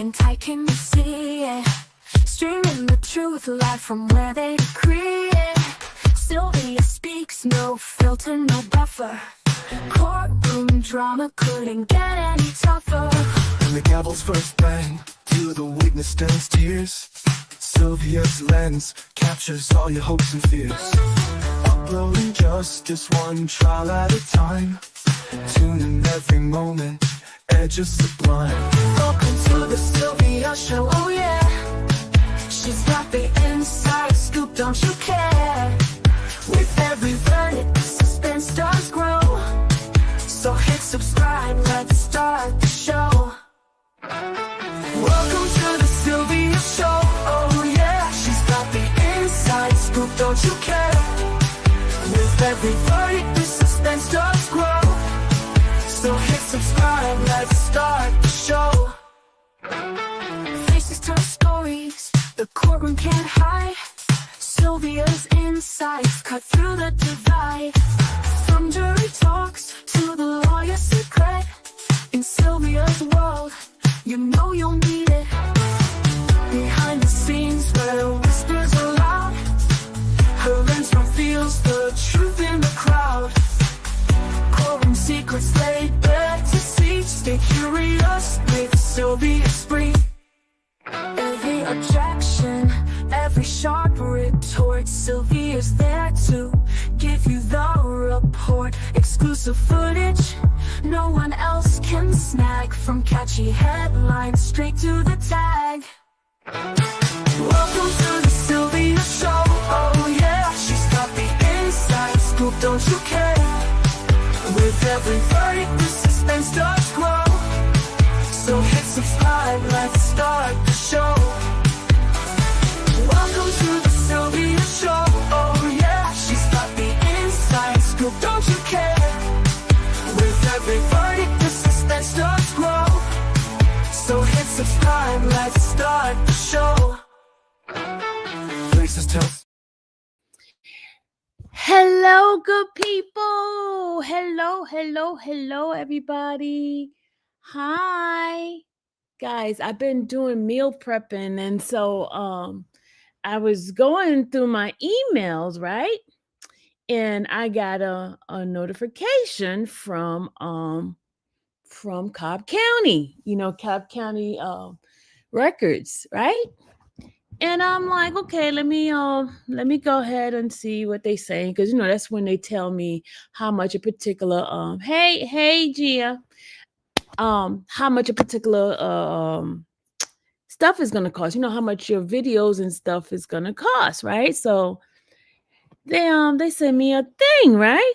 and tight, can you see it? Streaming the truth live from where they decree it. Sylvia speaks, no filter, no buffer. Courtroom drama couldn't get any tougher. When the gavel's first bang, to the witness turns tears. Sylvia's lens captures all your hopes and fears. Uploading justice one trial at a time. Tune in every moment, edges sublime. Welcome to the Sylvia Show, oh yeah. She's got the inside scoop, don't you care? With every verdict, the suspense does grow. So hit subscribe, let's start the show. Welcome to the Sylvia Show, oh yeah. She's got the inside scoop, don't you care? With every verdict, the suspense does grow. So hit subscribe, let's start the show. Faces tell stories, the courtroom can't hide. Sylvia's insights cut through the divide. From jury talks to the lawyer's secret. In Sylvia's world, you know you'll need it. Behind the scenes where whispers are loud, her lens reveals the truth in the crowd. Courtroom secrets laid bare to see. Stay curious with Sylvia Spree. Every objection, every sharp retort, Sylvia's there to give you the report. Exclusive footage no one else can snag. From catchy headlines straight to the tag. Welcome to the Sylvia Show, oh yeah. She's got the inside scoop, don't you care? With every verdict, the suspense does grow. So hit subscribe, let's start the show. Welcome to the Sylvia Show, oh yeah. She's got the inside scoop, don't you care? With every verdict, the suspense does grow. So hit subscribe, let's start the show. Faces tell. Hello, good people. Hello, everybody. Hi. Guys, I've been doing meal prepping, and so I was going through my emails, right? And I got a notification from Cobb County, Cobb County records, right? And I'm like, okay, let me go ahead and see what they say, because that's when they tell me how much a particular hey Gia, how much a particular stuff is gonna cost. How much your videos and stuff is gonna cost, right? So they send me a thing, right?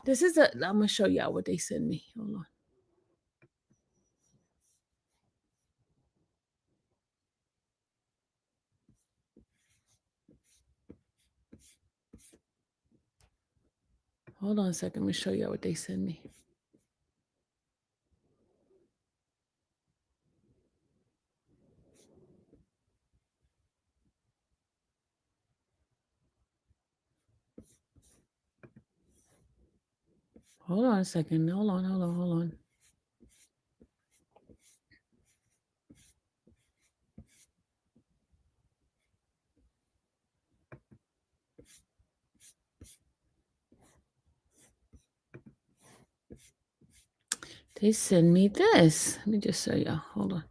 I'm gonna show y'all what they send me. Hold on. Hold on a second. I'm gonna show y'all what they send me. Hold on a second. Hold on. They send me this. Let me just show y'all. Hold on.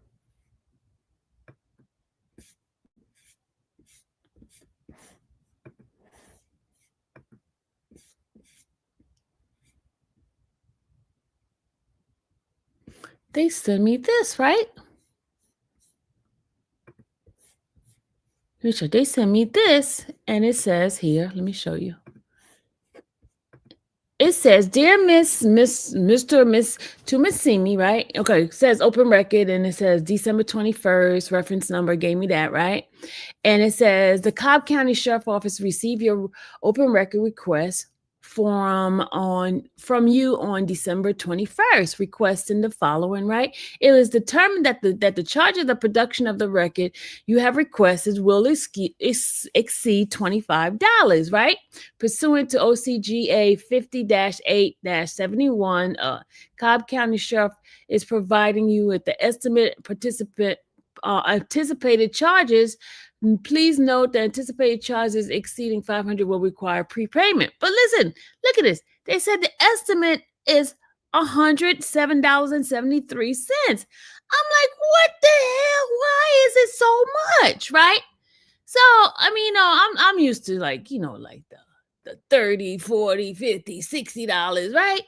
They send me this, right? Let me show. They send me this, and it says here. Let me show you. It says, "Dear Mr. Miss Tumasimi," right? Okay, it says open record, and it says December 21st, reference number gave me that, right? And it says the Cobb County Sheriff Office received your open record request from you on December 21st, requesting the following, right? It was determined that the charge of the production of the record you have requested will exceed $25, right? Pursuant to OCGA 50-8-71, Cobb County Sheriff is providing you with the estimated participant anticipated charges. Please note that anticipated charges exceeding 500 will require prepayment. But listen, look at this. They said the estimate is $107.73. I'm like, what the hell? Why is it so much, right? So, I mean, I'm used to like, like the 30, 40, 50, $60, right?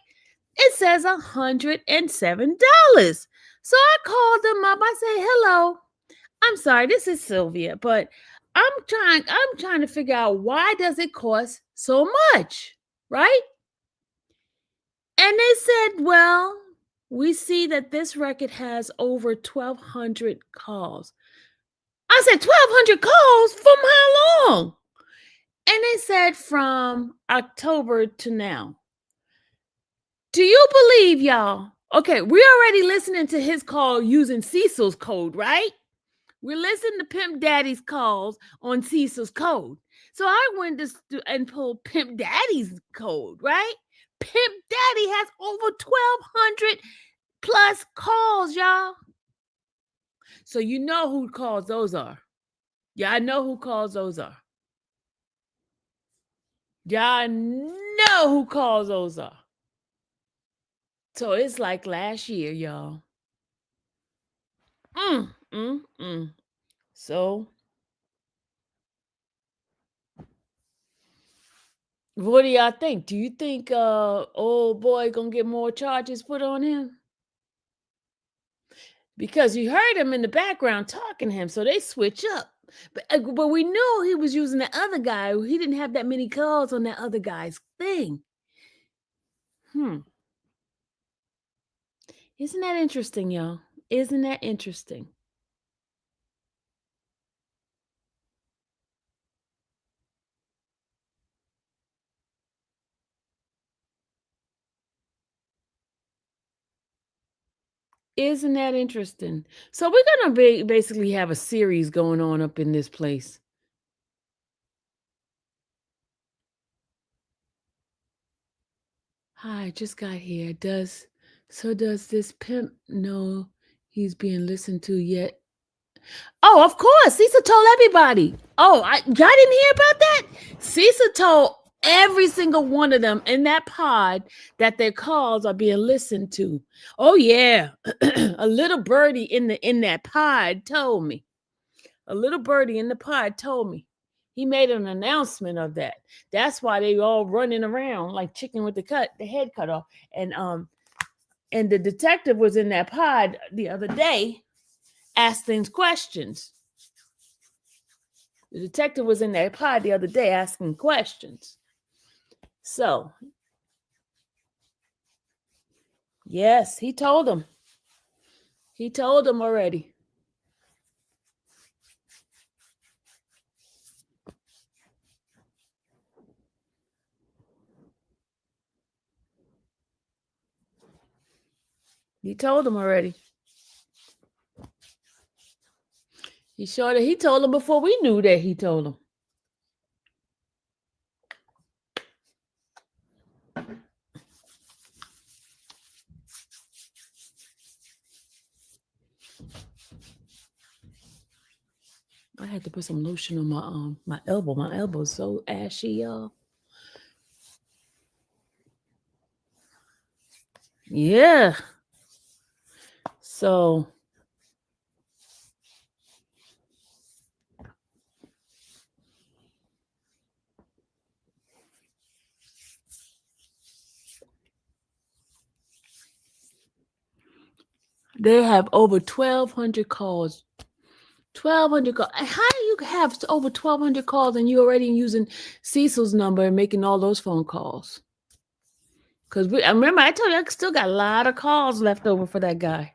It says $107. So I called them up. I said, "Hello. I'm sorry, this is Sylvia, but I'm trying to figure out why does it cost so much?" Right? And they said, "Well, we see that this record has over 1,200 calls." I said, 1,200 calls from how long? And they said from October to now. Do you believe, y'all? Okay, we're already listening to his call using Cecil's code, right? We're listening to Pimp Daddy's calls on Cecil's code. So I went and pulled Pimp Daddy's code, right? Pimp Daddy has over 1,200 plus calls, y'all. So you know who calls those are. Yeah, I know who calls those are. Y'all know who calls those are. So it's like last year, y'all. So what do y'all think? Do you think old boy gonna get more charges put on him? Because you heard him in the background talking to him, so they switch up. But we knew he was using the other guy. He didn't have that many calls on that other guy's thing. Isn't that interesting, y'all? Isn't that interesting? Isn't that interesting? So we're gonna basically have a series going on up in this place. Hi, just got here. Does this pimp know he's being listened to yet? Oh, of course. Cecil told everybody. Oh, y'all didn't hear about that? Cecil told every single one of them in that pod that their calls are being listened to. Oh yeah. A little birdie in that pod told me. A little birdie in the pod told me. He made an announcement of that. That's why they all running around like chicken with the head cut off. And the detective was in that pod the other day asking questions. The detective was in that pod the other day asking questions. So, yes, he told them. He told them already. He told them already. He showed that he told them before we knew that he told them. I had to put some lotion on my elbow. My elbow's so ashy, y'all. Yeah. So they have over 1,200 calls. 1,200 calls. How do you have over 1,200 calls and you're already using Cecil's number and making all those phone calls? Because I remember I told you I still got a lot of calls left over for that guy.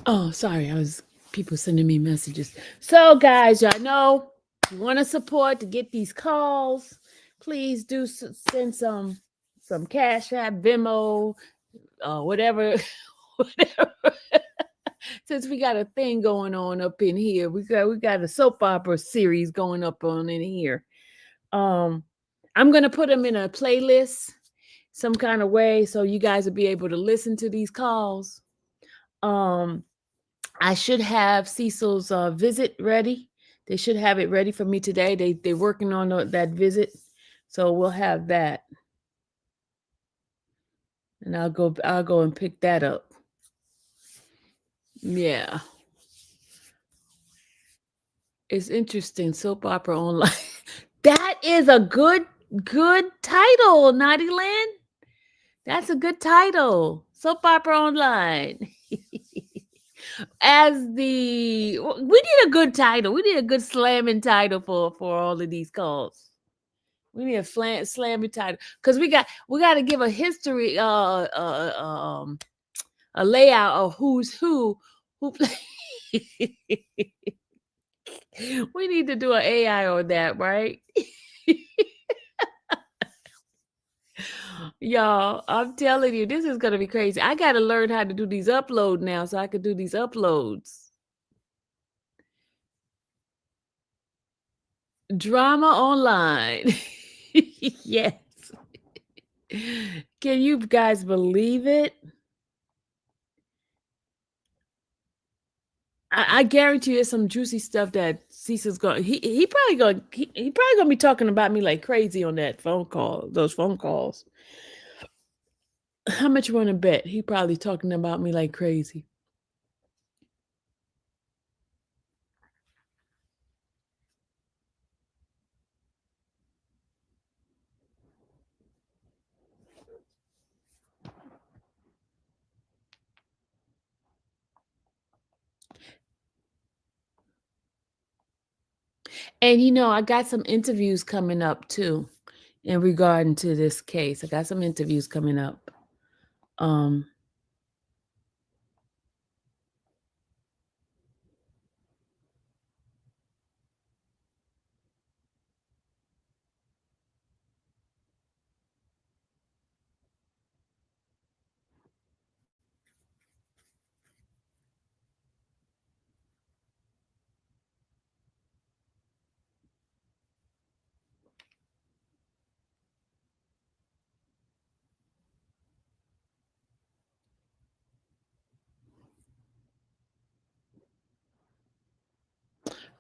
Oh, sorry, I was people sending me messages. So, guys, y'all know you want to support to get these calls. Please do send some Cash App, Venmo, whatever, whatever. Since we got a thing going on up in here, we got a soap opera series going up on in here. I'm gonna put them in a playlist some kind of way so you guys will be able to listen to these calls. Um, I should have Cecil's visit ready. They should have it ready for me today. They're working on that visit, so we'll have that, and I'll go and pick that up. Yeah, it's interesting. Soap opera online. That is a good title, Naughty Land. That's a good title. Soap opera online. As the we need a good title. We need a good slamming title for all of these calls. We need a slamming title because we got to give a history, a layout of who's who. We need to do an AI on that, right? Y'all, I'm telling you, this is gonna be crazy. I gotta learn how to do these uploads now so I can do these uploads. Drama online. Yes. Can you guys believe it? I guarantee you there's some juicy stuff that Cecil's going. He probably gonna be talking about me like crazy on that phone call. Those phone calls. How much you want to bet? He probably talking about me like crazy. And I got some interviews coming up too in regarding to this case. I got some interviews coming up.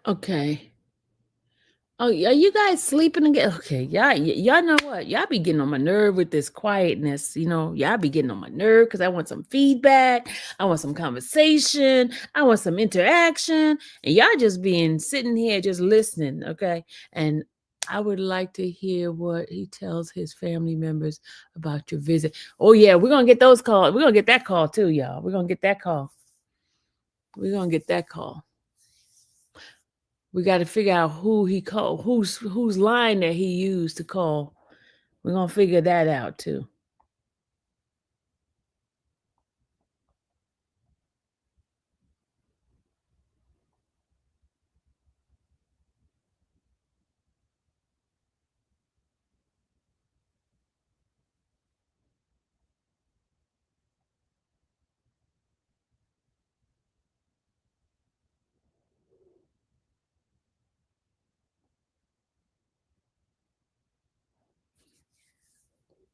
Okay. Oh, are you guys sleeping again? Okay, y'all know what? Y'all be getting on my nerve with this quietness. Y'all be getting on my nerve because I want some feedback. I want some conversation. I want some interaction. And y'all just being sitting here just listening, okay? And I would like to hear what he tells his family members about your visit. Oh, yeah, we're gonna get those calls. We're gonna get that call too, y'all. We're gonna get that call. We're gonna get that call. We got to figure out who he called, whose line that he used to call. We're gonna figure that out too.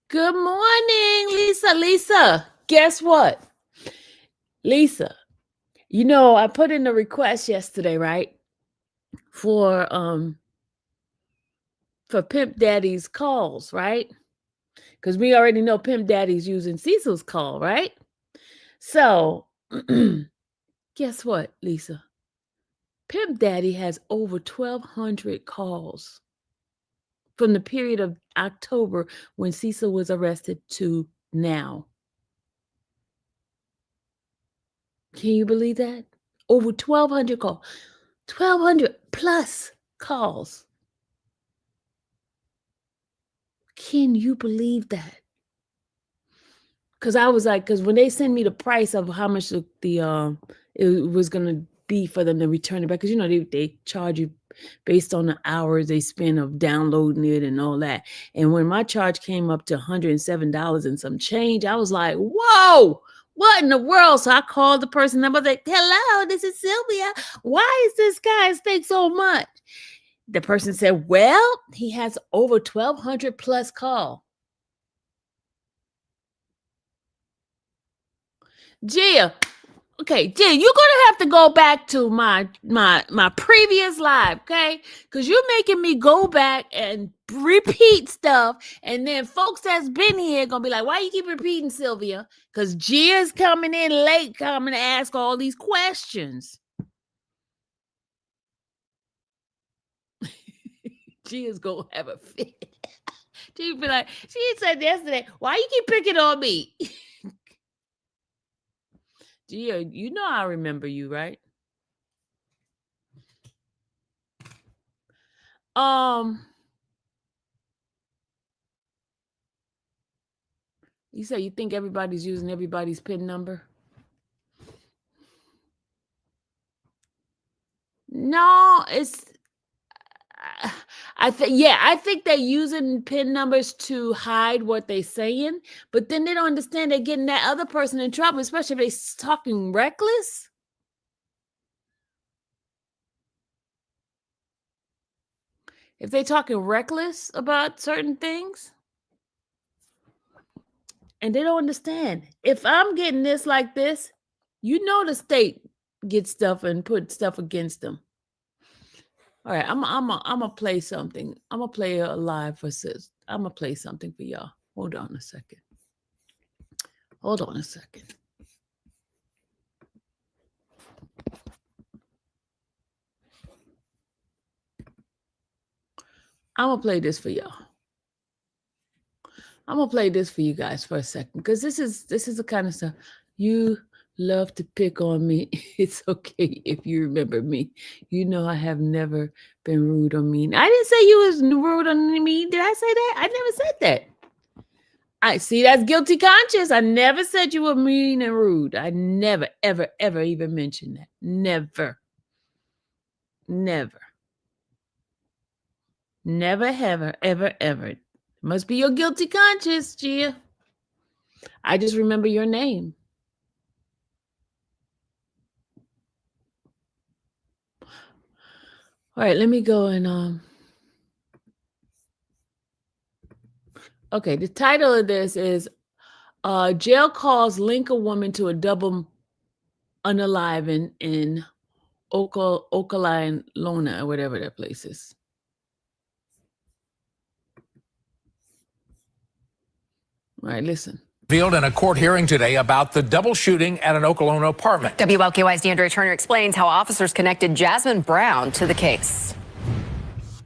Good morning, Lisa. Lisa, guess what? Lisa, I put in a request yesterday, right? For Pimp Daddy's calls, right? Because we already know Pimp Daddy's using Cecil's call, right? So guess what, Lisa? Pimp Daddy has over 1,200 calls from the period of October when Cecil was arrested to now. Can you believe that? Over 1,200 calls. 1,200 plus calls. Can you believe that? because I was like, because when they send me the price of how much the it was gonna be for them to return it back, because they charge you based on the hours they spend of downloading it and all that. And when my charge came up to $107 and some change, I was like, whoa, what in the world? So I called the person. I was like, hello, this is Sylvia. Why is this guy's take so much? The person said, well, he has over 1,200 plus call. Gia, okay, Gia, you're gonna have to go back to my previous live, okay? Because you're making me go back and repeat stuff, and then folks that's been here gonna be like, why you keep repeating, Sylvia? Because Gia's coming in late, coming to ask all these questions. Gia's gonna have a fit. She'd be like, she said yesterday, why you keep picking on me? Gia, you know I remember you, right? You say you think everybody's using everybody's PIN number? No, it's I think they're using PIN numbers to hide what they're saying, but then they don't understand they're getting that other person in trouble, especially if they're talking reckless. If they're talking reckless about certain things, and they don't understand. If I'm getting this like this, the state gets stuff and put stuff against them. All right, I'm gonna play something. I'm gonna play a live for Sis. I'm gonna play something for y'all. Hold on a second. I'm gonna play this for y'all. I'm gonna play this for you guys for a second, because this is the kind of stuff you love to pick on me. It's okay if you remember me. I have never been rude or mean. I didn't say you was rude or mean. Did I say that? I never said that. I see, that's guilty conscience. I never said you were mean and rude. I never, ever, ever even mentioned that. Never, ever, ever, ever. It must be your guilty conscience, Gia. I just remember your name. All right, let me go and okay, the title of this is Jail Calls Link a Woman to a Double Unaliving in Okalilona, or whatever that place is. All right, listen. Revealed in a court hearing today about the double shooting at an Okalona apartment. WLKY's DeAndre Turner explains how officers connected Jasmine Brown to the case.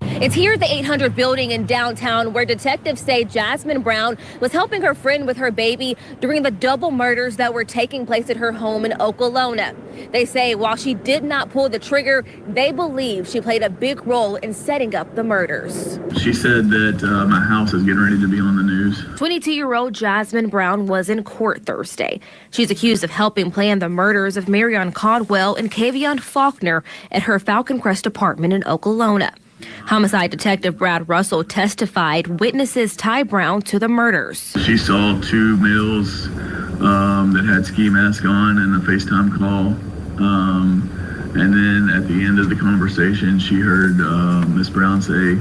It's here at the 800 building in downtown where detectives say Jasmine Brown was helping her friend with her baby during the double murders that were taking place at her home in Okalona. They say while she did not pull the trigger, they believe she played a big role in setting up the murders. She said that my house is getting ready to be on the news. 22-year-old Jasmine Brown was in court Thursday. She's accused of helping plan the murders of Marion Caldwell and Kavion Faulkner at her Falcon Crest apartment in Okalona. Homicide detective Brad Russell testified witnesses tie Brown to the murders. She saw two males that had ski masks on and a FaceTime call. And then at the end of the conversation, she heard Miss Brown say,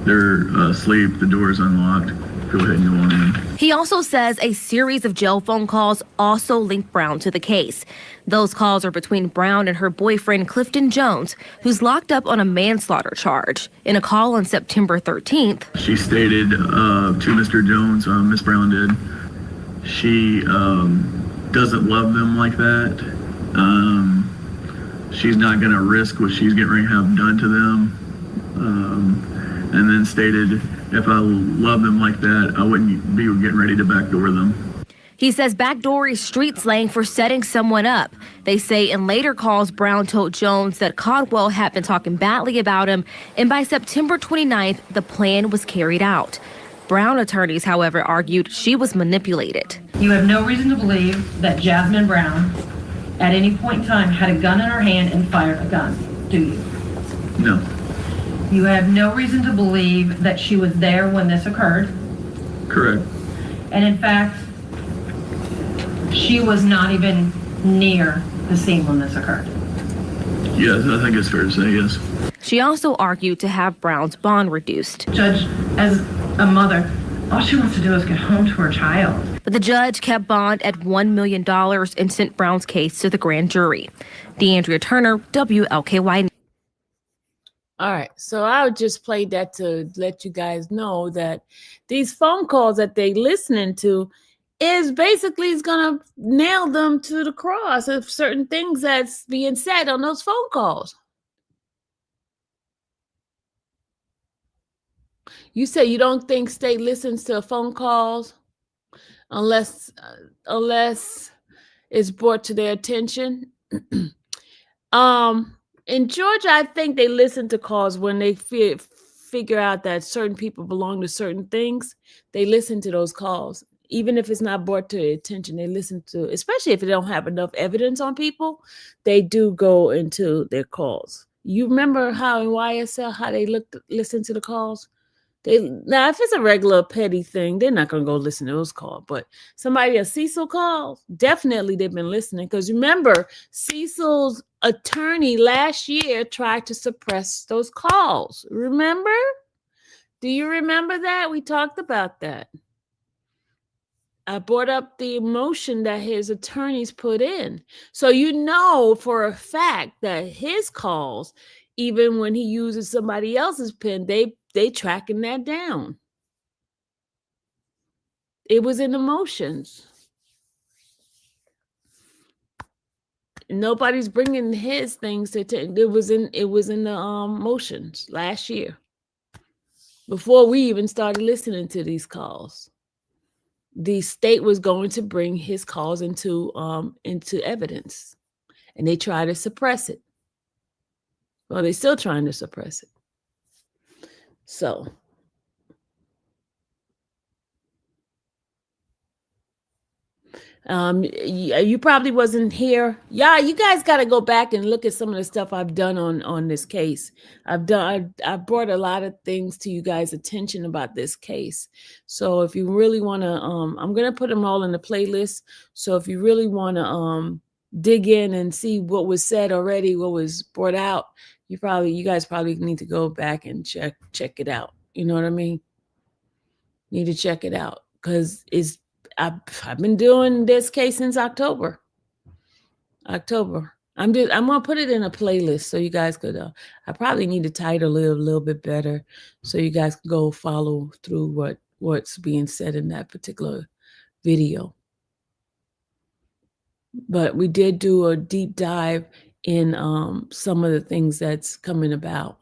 they're asleep, the door's unlocked. Go ahead and go on in. He also says a series of jail phone calls also link Brown to the case. Those calls are between Brown and her boyfriend Clifton Jones, who's locked up on a manslaughter charge. In a call on September 13th, she stated to Mr. Jones, Miss Brown did, she doesn't love them like that. She's not going to risk what she's getting ready to have done to them. And then stated, if I love them like that, I wouldn't be getting ready to backdoor them. He says backdoor is street slang for setting someone up. They say in later calls, Brown told Jones that Caldwell had been talking badly about him, and by September 29th, the plan was carried out. Brown attorneys, however, argued she was manipulated. You have no reason to believe that Jasmine Brown at any point in time had a gun in her hand and fired a gun, do you? No. You have no reason to believe that she was there when this occurred. Correct. And in fact, she was not even near the scene when this occurred. Yes, I think it's fair to say yes. She also argued to have Brown's bond reduced. Judge, as a mother, all she wants to do is get home to her child. But the judge kept bond at $1 million and sent Brown's case to the grand jury. DeAndrea Turner, WLKY. All right, so I would just play that to let you guys know that these phone calls that they listening to is basically going to nail them to the cross of certain things that's being said on those phone calls. You say you don't think state listens to phone calls unless it's brought to their attention. In Georgia, I think they listen to calls when they figure out that certain people belong to certain things. They listen to those calls. Even if it's not brought to their attention, they listen to, especially if they don't have enough evidence on people, they do go into their calls. You remember how in YSL, how they listen to the calls? Now, if it's a regular petty thing, they're not going to go listen to those calls. But somebody, a Cecil call, definitely they've been listening. Because remember, Cecil's attorney last year tried to suppress those calls. Remember? Do you remember that? We talked about that. I brought up the emotion that his attorneys put in. So you know for a fact that his calls, even when he uses somebody else's pen, they tracking that down. It was in emotions. Nobody's bringing his things to it was in the motions last year, before we even started listening to these calls. The state was going to bring his calls into evidence, and they try to suppress it. Well, they're still trying to suppress it. So you probably wasn't here. Yeah, you guys got to go back and look at some of the stuff I've done on this case. I brought a lot of things to you guys' attention about this case. So if you really want to, I'm going to put them all in the playlist. So if you really want to dig in and see what was said already, what was brought out, you guys probably need to go back and check it out. You know what I mean? Need to check it out, because I've been doing this case since October. I'm gonna put it in a playlist so you guys could. I probably need to title it a little bit better so you guys can go follow through what's being said in that particular video. But we did do a deep dive in some of the things that's coming about.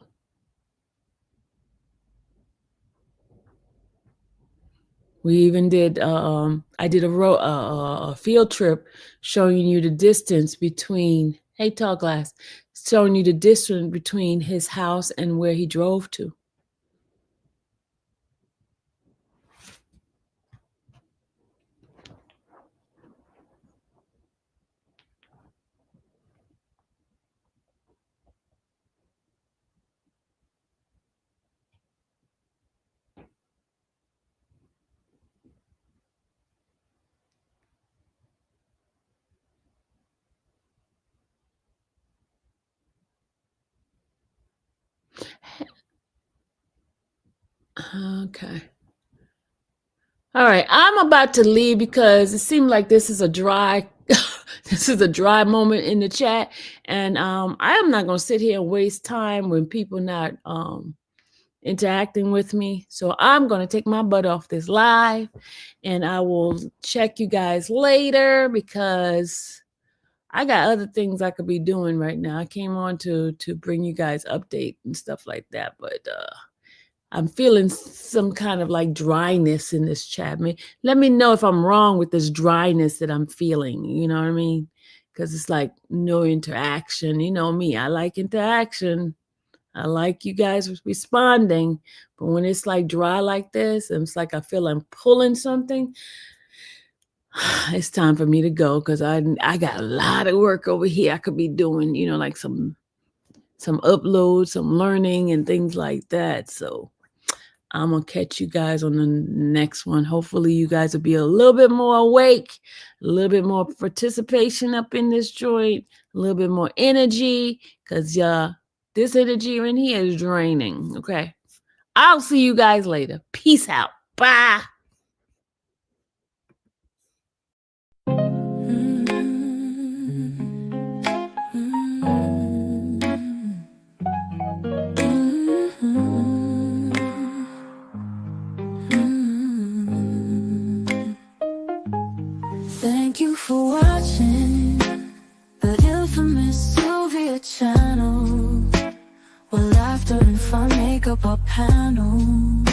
We even did, I did a field trip showing you the distance between, hey, Tall Glass, showing you the distance between his house and where he drove to. Okay. All right. I'm about to leave because it seemed like this is a dry moment in the chat. And I am not going to sit here and waste time when people not interacting with me. So I'm going to take my butt off this live, and I will check you guys later because I got other things I could be doing right now. I came on to bring you guys update and stuff like that, but I'm feeling some kind of like dryness in this chat. Let me know if I'm wrong with this dryness that I'm feeling. You know what I mean? Because it's like no interaction. You know me, I like interaction. I like you guys responding, but when it's like dry like this, and it's like I feel I'm pulling something, it's time for me to go because I got a lot of work over here I could be doing, like some uploads, some learning and things like that. So I'm going to catch you guys on the next one. Hopefully you guys will be a little bit more awake, a little bit more participation up in this joint, a little bit more energy, because this energy in here is draining. Okay. I'll see you guys later. Peace out. Bye. Thank you for watching the infamous Sylvia channel, where laughter and fun make up our panel.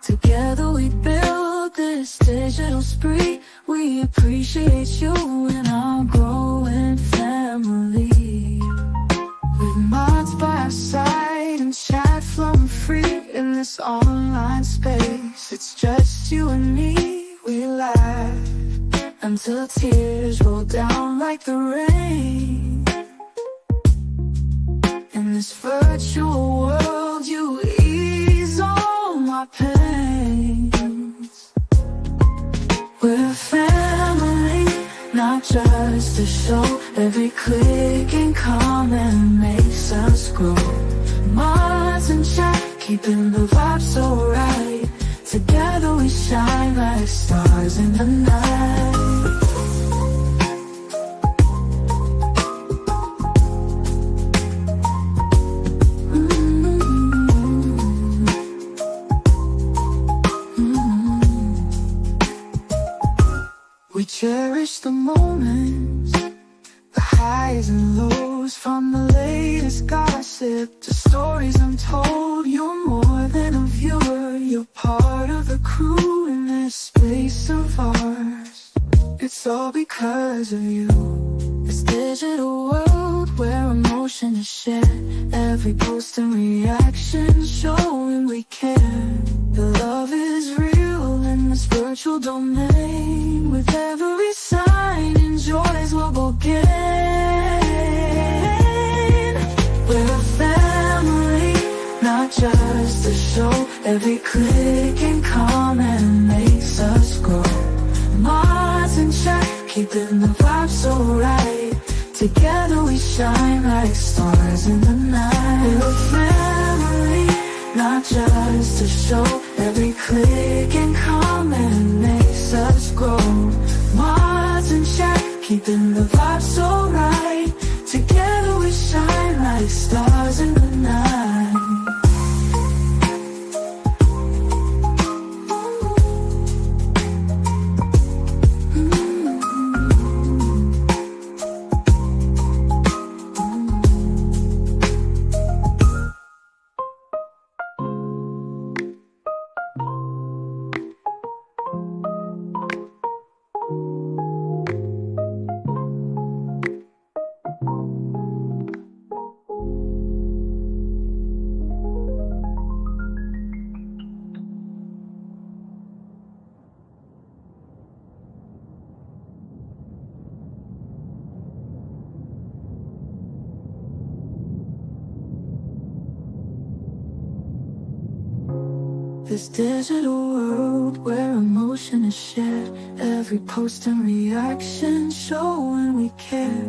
Together we build this digital spree. We appreciate you and our growing family. With mods by our side and chat flowing free in this online space. It's just you and me, we laugh until tears roll down like the rain. In this virtual world, you ease all my pains. We're a family, not just a show. Every click and comment makes us grow. Mods and chat, keeping the vibe so right. Together we shine like stars in the night. We cherish the moments, the highs and lows, from the latest gossip to stories untold. You're more than a viewer, you're part of the crew in this space of ours. It's all because of you. This digital world where emotion is shared, every post and reaction showing we care. The love is real in this virtual domain. With every sign and joys we'll go gain. We're a family, not just a show. Every click and comment makes us grow. Mods and chat, keeping the vibe so right. Together we shine like stars in the night. We're a family, not just a show. Every click and comment makes us grow. Mods and chat, keeping the vibe so right. Together we shine like stars in the night. This digital world where emotion is shared, every post and reaction showing we care.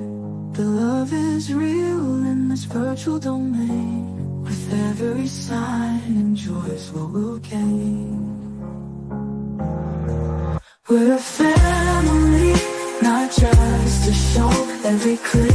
The love is real in this virtual domain. With every sign and joys what we'll gain. We're a family, not just a show. Every click